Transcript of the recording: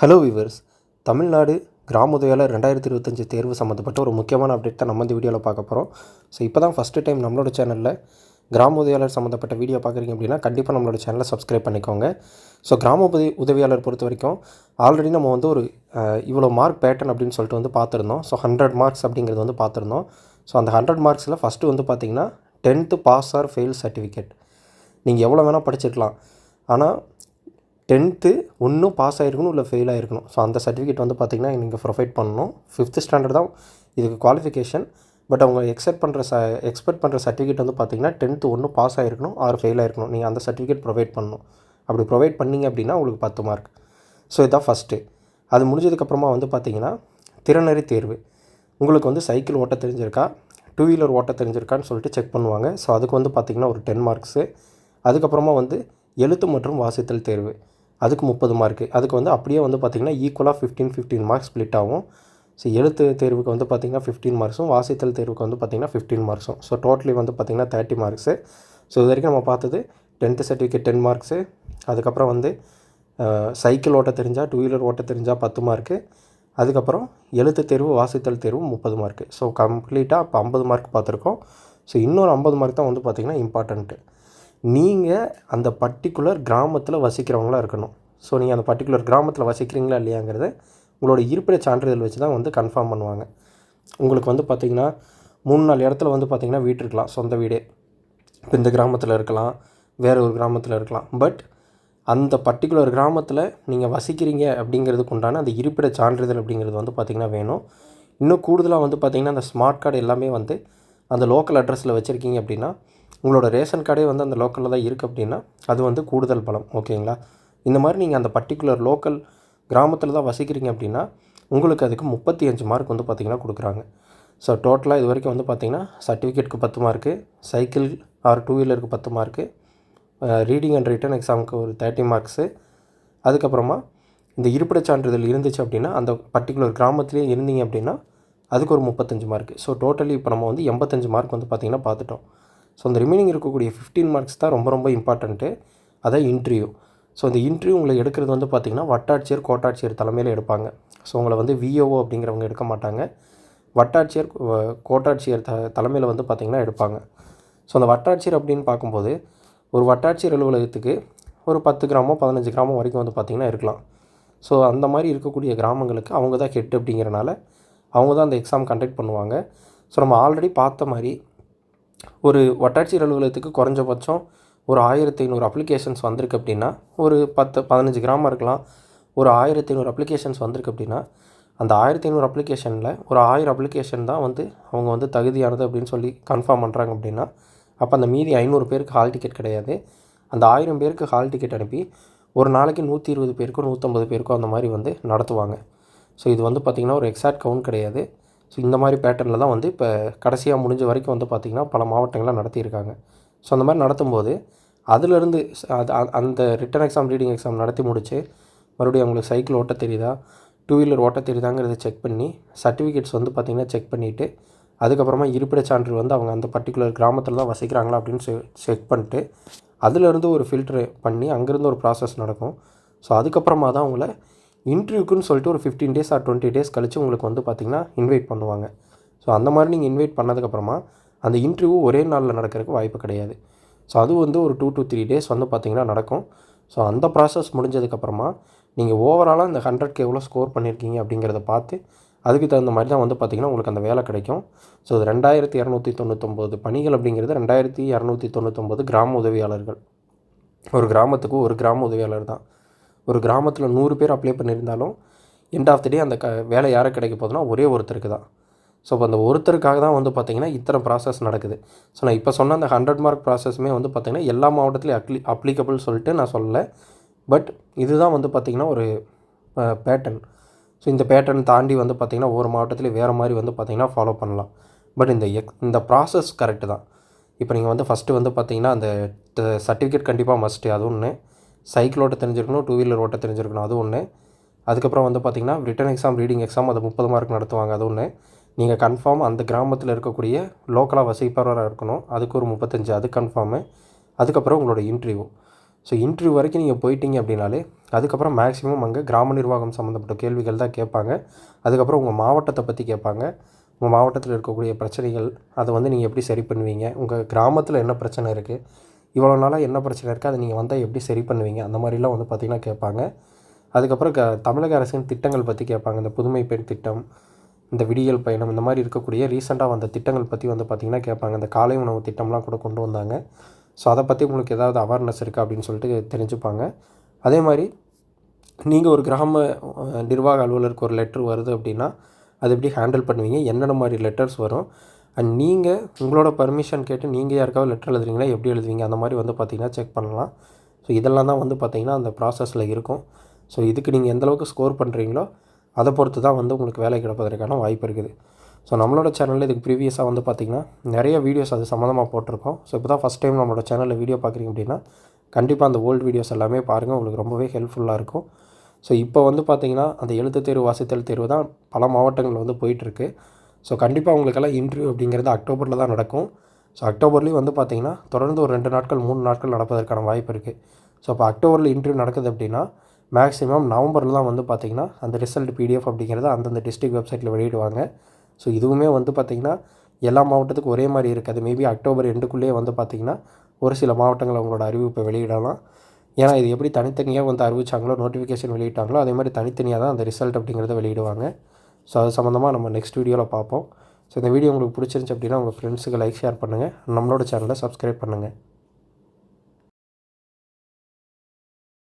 Hello viewers, Tamil Nadu கிராம உதவியாளர் 2025 தேர்வு சம்மந்தப்பட்ட ஒரு முக்கியமான அப்டேட் தான் நம்ம இந்த வீடியோவில் பார்க்க போகிறோம். ஸோ இப்போ தான் ஃபஸ்ட்டு டைம் நம்மளோட சேனலில் கிராம உதவியாளர் சம்மந்தப்பட்ட வீடியோ பார்க்குறீங்க அப்படின்னா கண்டிப்பாக நம்மளோட சேனலை சப்ஸ்கிரைப் பண்ணிக்கோங்க. ஸோ கிராம உதவியாளர் பொறுத்த வரைக்கும் ஆல்ரெடி நம்ம வந்து ஒரு இவ்வளோ மார்க் பேட்டர்ன் அப்படின்னு சொல்லிட்டு வந்து பார்த்துருந்தோம். ஸோ 100 மார்க்ஸ் அப்படிங்கிறது வந்து பார்த்துருந்தோம். ஸோ அந்த 100 மார்க்ஸில் ஃபஸ்ட்டு வந்து பார்த்திங்கன்னா 10th pass R fail certificate. நீங்கள் எவ்வளோ வேணால் படிச்சிருக்கலாம், ஆனால் 10th ஒன்றும் பாஸ் ஆகிருக்கணும் இல்லை ஃபெயில் ஆகிருக்கணும். ஸோ அந்த சர்டிஃபிகேட் வந்து பார்த்திங்கன்னா நீங்கள் ப்ரொவைட் பண்ணணும். 5th ஸ்டாண்டர்ட் தான் இதுக்கு குவாலிஃபிகேஷன். பட் அவங்க எக்ஸ்பெக்ட் பண்ணுற சர்டிஃபிகேட் வந்து பார்த்திங்கன்னா 10th ஒன்று பாஸ் ஆகிருக்கணும் ஆர் ஃபெயில் ஆகிருக்கணும். நீங்கள் அந்த சர்டிஃபிகேட் ப்ரொவைட் பண்ணணும். அப்படி ப்ரொவைட் பண்ணிங்க அப்படின்னா உங்களுக்கு 10 மார்க். ஸோ இதுதான் ஃபஸ்ட்டு. அது முடிஞ்சதுக்கப்புறமா வந்து பார்த்திங்கன்னா திறனறி தேர்வு. உங்களுக்கு வந்து சைக்கிள் ஓட்ட தெரிஞ்சிருக்கா, 2 வீலர் ஓட்ட தெரிஞ்சிருக்கான்னு சொல்லிட்டு செக் பண்ணுவாங்க. ஸோ அதுக்கு வந்து பார்த்திங்கன்னா ஒரு 10 மார்க்ஸு. அதுக்கப்புறமா வந்து எழுத்து மற்றும் வாசித்தல் தேர்வு, அதுக்கு 30 மார்க்கு. அதுக்கு வந்து அப்படியே வந்து பார்த்திங்கன்னா ஈக்குவலாக 15 மார்க்ஸ் ஸ்ப்ளிட் ஆகும். ஸோ எழுத்து தேர்வுக்கு வந்து பார்த்திங்கன்னா 15 மார்க்ஸும், வாசித்தல் தேர்வுக்கு வந்து பார்த்திங்கன்னா 15 மார்க்ஸும். ஸோ டோட்டலி வந்து பார்த்திங்கன்னா 30 மார்க்ஸு. ஸோ இது வரைக்கும் நம்ம பார்த்தது 10th சர்டிஃபிகேட் 10 மார்க்ஸு, அதுக்கப்புறம் வந்து சைக்கிள் ஓட்ட தெரிஞ்சால், 2 வீலர் ஓட்ட தெரிஞ்சால் 10 மார்க்கு, அதுக்கப்புறம் எழுத்து தேர்வு வாசித்தல் தேர்வு 30 மார்க்கு. ஸோ கம்ப்ளீட்டாக இப்போ 50 மார்க் பார்த்துருக்கோம். ஸோ இன்னொரு 50 மார்க் தான் வந்து பார்த்திங்கன்னா இம்பார்ட்டண்ட்டு. நீங்கள் அந்த பர்டிகுலர் கிராமத்தில் வசிக்கிறவங்களாக இருக்கணும். ஸோ நீங்கள் அந்த பர்டிகுலர் கிராமத்தில் வசிக்கிறீங்களா இல்லையாங்கிறத உங்களோட இருப்பிட சான்றிதழ் வச்சு தான் வந்து கன்ஃபார்ம் பண்ணுவாங்க. உங்களுக்கு வந்து பார்த்திங்கன்னா 3-4 இடத்துல வந்து பார்த்திங்கன்னா வீடு இருக்கலாம், சொந்த வீடு. இப்போ இந்த கிராமத்தில் இருக்கலாம், வேறு ஒரு கிராமத்தில் இருக்கலாம். பட் அந்த பர்டிகுலர் கிராமத்தில் நீங்கள் வசிக்கிறீங்க அப்படிங்கிறதுக்கு உண்டான அந்த இருப்பிட சான்றிதழ் அப்படிங்கிறது வந்து பார்த்திங்கன்னா வேணும். இன்னும் கூடுதலாக வந்து பார்த்திங்கன்னா அந்த ஸ்மார்ட் கார்டு எல்லாமே வந்து அந்த லோக்கல் அட்ரஸில் வச்சுருக்கீங்க அப்படின்னா, உங்களோட ரேஷன் கார்டே வந்து அந்த லோக்கலில் தான் இருக்குது அப்படின்னா அது வந்து கூடுதல் பலம். ஓகேங்களா? இந்த மாதிரி நீங்கள் அந்த பர்டிகுலர் லோக்கல் கிராமத்தில் தான் வசிக்கிறீங்க அப்படின்னா உங்களுக்கு அதுக்கு 35 மார்க் வந்து பார்த்திங்கன்னா கொடுக்குறாங்க. ஸோ டோட்டலாக இது வரைக்கும் வந்து பார்த்திங்கன்னா சர்டிஃபிகேட்டுக்கு 10 மார்க்கு, சைக்கிள் ஆர் 2 வீலருக்கு 10 மார்க்கு, ரீடிங் அண்ட் ரிட்டன் எக்ஸாமுக்கு ஒரு 30 மார்க்ஸு, அதுக்கப்புறமா இந்த இருப்பிடச் சான்றிதழ் இருந்துச்சு அப்படின்னா அந்த பர்டிகுலர் கிராமத்துலேயே இருந்தீங்க அப்படின்னா அதுக்கு ஒரு 35 மார்க்கு. ஸோ டோட்டலி இப்போ நம்ம வந்து 85 மார்க் வந்து பார்த்திங்கன்னா பார்த்துட்டோம். ஸோ அந்த ரிமைனிங் இருக்கக்கூடிய 15 மார்க்ஸ் தான் ரொம்ப ரொம்ப இம்பார்ட்டண்ட்டு. அதான் இன்டர்வியூ. ஸோ இந்த இன்டர்வியூ உங்களை எடுக்கிறது வந்து பார்த்திங்கன்னா வட்டாட்சியர், கோட்டாட்சியர் தலைமையில் எடுப்பாங்க. ஸோ உங்களை வந்து விஓஓ அப்படிங்கிறவங்க எடுக்க மாட்டாங்க. வட்டாட்சியர், கோட்டாட்சியர் தலைமையில் வந்து பார்த்திங்கன்னா எடுப்பாங்க. ஸோ அந்த வட்டாட்சியர் அப்படின்னு பார்க்கும்போது ஒரு வட்டாட்சியர் அலுவலகத்துக்கு ஒரு 10 கிராமோ 15 கிராமம் வரைக்கும் வந்து பார்த்திங்கன்னா இருக்கலாம். ஸோ அந்த மாதிரி இருக்கக்கூடிய கிராமங்களுக்கு அவங்க தான் ஹெட் அப்படிங்கிறனால அவங்க தான் அந்த எக்ஸாம் கண்டக்ட் பண்ணுவாங்க. ஸோ நம்ம ஆல்ரெடி பார்த்த மாதிரி ஒரு வட்டாட்சியர் அலுவலகத்துக்கு குறைஞ்சபட்சம் ஒரு 1500 அப்ளிகேஷன்ஸ் வந்திருக்கு அப்படின்னா, ஒரு 10-15 கிராமம் இருக்கலாம், ஒரு 1500 அப்ளிகேஷன்ஸ் வந்திருக்கு அப்படின்னா அந்த 1500 அப்ளிகேஷனில் ஒரு 1000 அப்ளிகேஷன் தான் வந்து அவங்க வந்து தகுதியானது அப்படின்னு சொல்லி கன்ஃபார்ம் பண்ணுறாங்க அப்படின்னா, அப்போ அந்த மீதி 500 பேருக்கு ஹால் டிக்கெட் கிடையாது. அந்த 1000 பேருக்கு ஹால் டிக்கெட் அனுப்பி ஒரு நாளைக்கு 120 பேருக்கோ 150 பேருக்கோ அந்த மாதிரி வந்து நடத்துவாங்க. ஸோ இது வந்து பார்த்திங்கன்னா ஒரு எக்ஸாக்ட் கவுண்ட் கிடையாது. ஸோ இந்த மாதிரி பேட்டர்னில் தான் வந்து இப்போ கடைசியாக முடிஞ்ச வரைக்கும் வந்து பார்த்திங்கன்னா பல மாவட்டங்களாக நடத்தியிருக்காங்க. ஸோ அந்த மாதிரி நடத்தும்போது அதிலிருந்து அந்த ரிட்டன் எக்ஸாம், ரீடிங் எக்ஸாம் நடத்தி முடித்து மறுபடியும் அவங்களுக்கு சைக்கிள் ஓட்ட தெரியுதா, 2 வீலர் ஓட்ட தெரியுதாங்கிறத செக் பண்ணி சர்டிஃபிகேட்ஸ் வந்து பார்த்திங்கன்னா செக் பண்ணிவிட்டு, அதுக்கப்புறமா இருப்பிடச் சான்று வந்து அவங்க அந்த பர்டிகுலர் கிராமத்தில் தான் வசிக்கிறாங்களா அப்படின்னு செக் பண்ணிட்டு அதிலிருந்து ஒரு ஃபில்ட்ரு பண்ணி அங்கேருந்து ஒரு ப்ராசஸ் நடக்கும். ஸோ அதுக்கப்புறமா தான் அவங்கள இன்டர்வியூக்குன்னு சொல்லிட்டு ஒரு 15 days ஆர் 20 days கழித்து உங்களுக்கு வந்து பார்த்திங்கன்னா இன்வைட் பண்ணுவாங்க. ஸோ அந்த மாதிரி நீங்கள் இன்வைட் பண்ணதுக்கப்புறமா அந்த இன்டர்வியூ ஒரே நாளில் நடக்கிறதுக்கு வாய்ப்பு கிடையாது. ஸோ அது வந்து ஒரு 2 to 3 days வந்து பார்த்திங்கன்னா நடக்கும். ஸோ அந்த ப்ராசஸ் முடிஞ்சதுக்கப்புறமா நீங்கள் ஓவராலாக இந்த 100க்கு எவ்வளோ ஸ்கோர் பண்ணியிருக்கீங்க அப்படிங்கிறத பார்த்து அதுக்கு தகுந்த மாதிரி தான் வந்து பார்த்திங்கன்னா உங்களுக்கு அந்த வேலை கிடைக்கும். ஸோ அது 2299 பணிகள் அப்படிங்கிறது 2299 கிராம உதவியாளர்கள். ஒரு கிராமத்துக்கு ஒரு கிராம உதவியாளர் தான். ஒரு கிராமத்தில் 100 பேர் அப்ளை பண்ணியிருந்தாலும் எண்ட் ஆஃப் தி டே அந்த வேலை யாருக்கு கிடைக்க போகுதுன்னா ஒரே ஒருத்தருக்கு தான். ஸோ இப்போ அந்த ஒருத்தருக்காக தான் வந்து பார்த்திங்கன்னா இத்தனை ப்ராசஸ் நடக்குது. ஸோ நான் இப்போ சொன்ன அந்த 100 மார்க் ப்ராசஸுமே வந்து பார்த்திங்கன்னா எல்லா மாவட்டத்துலையும் அப்ளிகபிள் சொல்லிட்டு நான் சொல்லலை. பட் இதுதான் வந்து பார்த்திங்கன்னா ஒரு பேட்டர்ன். ஸோ இந்த பேட்டர்ன் தாண்டி வந்து பார்த்திங்கன்னா ஒவ்வொரு மாவட்டத்துலேயும் வேறு மாதிரி வந்து பார்த்திங்கன்னா ஃபாலோ பண்ணலாம். பட் இந்த ப்ராசஸ் கரெக்டு தான். இப்போ நீங்கள் வந்து ஃபஸ்ட்டு வந்து பார்த்திங்கன்னா அந்த சர்டிஃபிகேட் கண்டிப்பாக மஸ்ட்டு, அது ஒன்று. சைக்கிள் ஓட்ட தெரிஞ்சிருக்கணும், 2 வீலர் ஓட்ட தெரிஞ்சிருக்கணும், அது ஒன்று. அதுக்கப்புறம் வந்து பார்த்திங்கன்னா ரிட்டன் எக்ஸாம், ரீடிங் எக்ஸாம் அது 30 மார்க் நடத்துவாங்க, அது ஒன்று. நீங்கள் கன்ஃபார்ம் அந்த கிராமத்தில் இருக்கக்கூடிய லோக்கலாக வசிப்பவராக இருக்கணும், அதுக்கு ஒரு 35, அது கன்ஃபார்மு. அதுக்கப்புறம் உங்களோட இன்டர்வியூ. ஸோ இன்டர்வியூ வரைக்கும் நீங்கள் போயிட்டீங்க அப்படின்னாலே அதுக்கப்புறம் மேக்ஸிமம் அங்கே கிராம நிர்வாகம் சம்மந்தப்பட்ட கேள்விகள் தான் கேட்பாங்க. அதுக்கப்புறம் உங்கள் மாவட்டத்தை பற்றி கேட்பாங்க. உங்கள் மாவட்டத்தில் இருக்கக்கூடிய பிரச்சனைகள் அதை வந்து நீங்கள் எப்படி சரி பண்ணுவீங்க, உங்கள் கிராமத்தில் என்ன பிரச்சனை இருக்குது, இவ்வளோ நாளாக என்ன பிரச்சனை இருக்குது, அதை நீங்கள் வந்தால் எப்படி சரி பண்ணுவீங்க, அந்த மாதிரிலாம் வந்து பார்த்திங்கன்னா கேட்பாங்க. அதுக்கப்புறம் தமிழக அரசின் திட்டங்கள் பற்றி கேட்பாங்க. இந்த புதுமை பெண் திட்டம், இந்த விடியல் பயணம், இந்த மாதிரி இருக்கக்கூடிய ரீசெண்டாக வந்த திட்டங்கள் பற்றி வந்து பார்த்திங்கன்னா கேட்பாங்க. இந்த காலை உணவு திட்டம்லாம் கூட கொண்டு வந்தாங்க. ஸோ அதை பற்றி உங்களுக்கு ஏதாவது அவேர்னஸ் இருக்கா அப்படின்னு சொல்லிட்டு தெரிஞ்சுப்பாங்க. அதே மாதிரி நீங்கள் ஒரு கிராம நிர்வாக அலுவலருக்கு ஒரு லெட்ரு வருது அப்படின்னா அது எப்படி ஹேண்டில் பண்ணுவீங்க, என்னென்ன மாதிரி லெட்டர்ஸ் வரும், அண்ட் நீங்கள் உங்களோட பர்மிஷன் கேட்டு நீங்கள் யாருக்காவது லெட்டர் எழுதுறீங்களா எப்படி எழுதுவீங்க, அந்த மாதிரி வந்து பார்த்திங்கன்னா செக் பண்ணலாம். ஸோ இதெல்லாம் தான் வந்து பார்த்திங்கன்னா அந்த ப்ராசஸில் இருக்கும். ஸோ இதுக்கு நீங்கள் எந்தளவுக்கு ஸ்கோர் பண்ணுறீங்களோ அதை பொறுத்து தான் வந்து உங்களுக்கு வேலை கிடைப்பதற்கான வாய்ப்பு இருக்குது. ஸோ நம்மளோட சேனலில் இதுக்கு ப்ரீவியஸாக வந்து பார்த்திங்கன்னா நிறைய வீடியோஸ் அது சம்மந்தமாக போட்டிருக்கோம். ஸோ இப்போ தான் ஃபஸ்ட் டைம் நம்மளோட சேனலில் வீடியோ பார்க்குறீங்க அப்படின்னா கண்டிப்பாக அந்த ஓல்டு வீடியோஸ் எல்லாமே பாருங்கள், உங்களுக்கு ரொம்பவே ஹெல்ப்ஃபுல்லாக இருக்கும். ஸோ இப்போ வந்து பார்த்திங்கன்னா அந்த எழுத்து தேர்வு வாசித்தல் தேர்வு தான் பல மாவட்டங்களில் வந்து போயிட்டுருக்கு. ஸோ கண்டிப்பாக உங்களுக்கெல்லாம் இன்டர்வியூ அப்படிங்கிறது அக்டோபரில் தான் நடக்கும். ஸோ அக்டோபர்லேயும் வந்து பார்த்திங்கன்னா தொடர்ந்து ஒரு 2 நாட்கள் 3 நாட்கள் நடப்பதற்கான வாய்ப்பு இருக்குது. ஸோ இப்போ அக்டோபரில் இன்டர்வியூ நடக்குது அப்படின்னா மேக்ஸிமம் நவம்பரில் தான் வந்து பார்த்திங்கன்னா அந்த ரிசல்ட் பிடிஎஃப் அப்படிங்கிறத அந்தந்த டிஸ்ட்ரிக்ட் வெப்சைட்டில் வெளியிடுவாங்க. ஸோ இதுவுமே வந்து பார்த்திங்கன்னா எல்லா மாவட்டத்துக்கும் ஒரே மாதிரி இருக்காது. மேபி அக்டோபர் எண்டுக்குள்ளேயே வந்து பார்த்திங்கன்னா ஒரு சில மாவட்டங்கள் அவங்களோட அறிவிப்பை வெளியிடலாம். ஏன்னா இது எப்படி தனித்தனியாக வந்து அறிவிச்சாங்களோ, நோட்டிஃபிகேஷன் வெளியிட்டாங்களோ அதே மாதிரி தனித்தனியாக தான் அந்த ரிசல்ட் அப்படிங்கிறத வெளியிடுவாங்க. ஸோ அது சம்மந்தமாக நம்ம நெக்ஸ்ட் வீடியோவில் பார்ப்போம். ஸோ இந்த வீடியோ உங்களுக்கு பிடிச்சிருந்துச்சி அப்படின்னா உங்கள் ஃப்ரெண்ட்ஸுக்கு லைக் ஷேர் பண்ணுங்கள், நம்மளோட சேனலை சப்ஸ்கிரைப் பண்ணுங்கள்.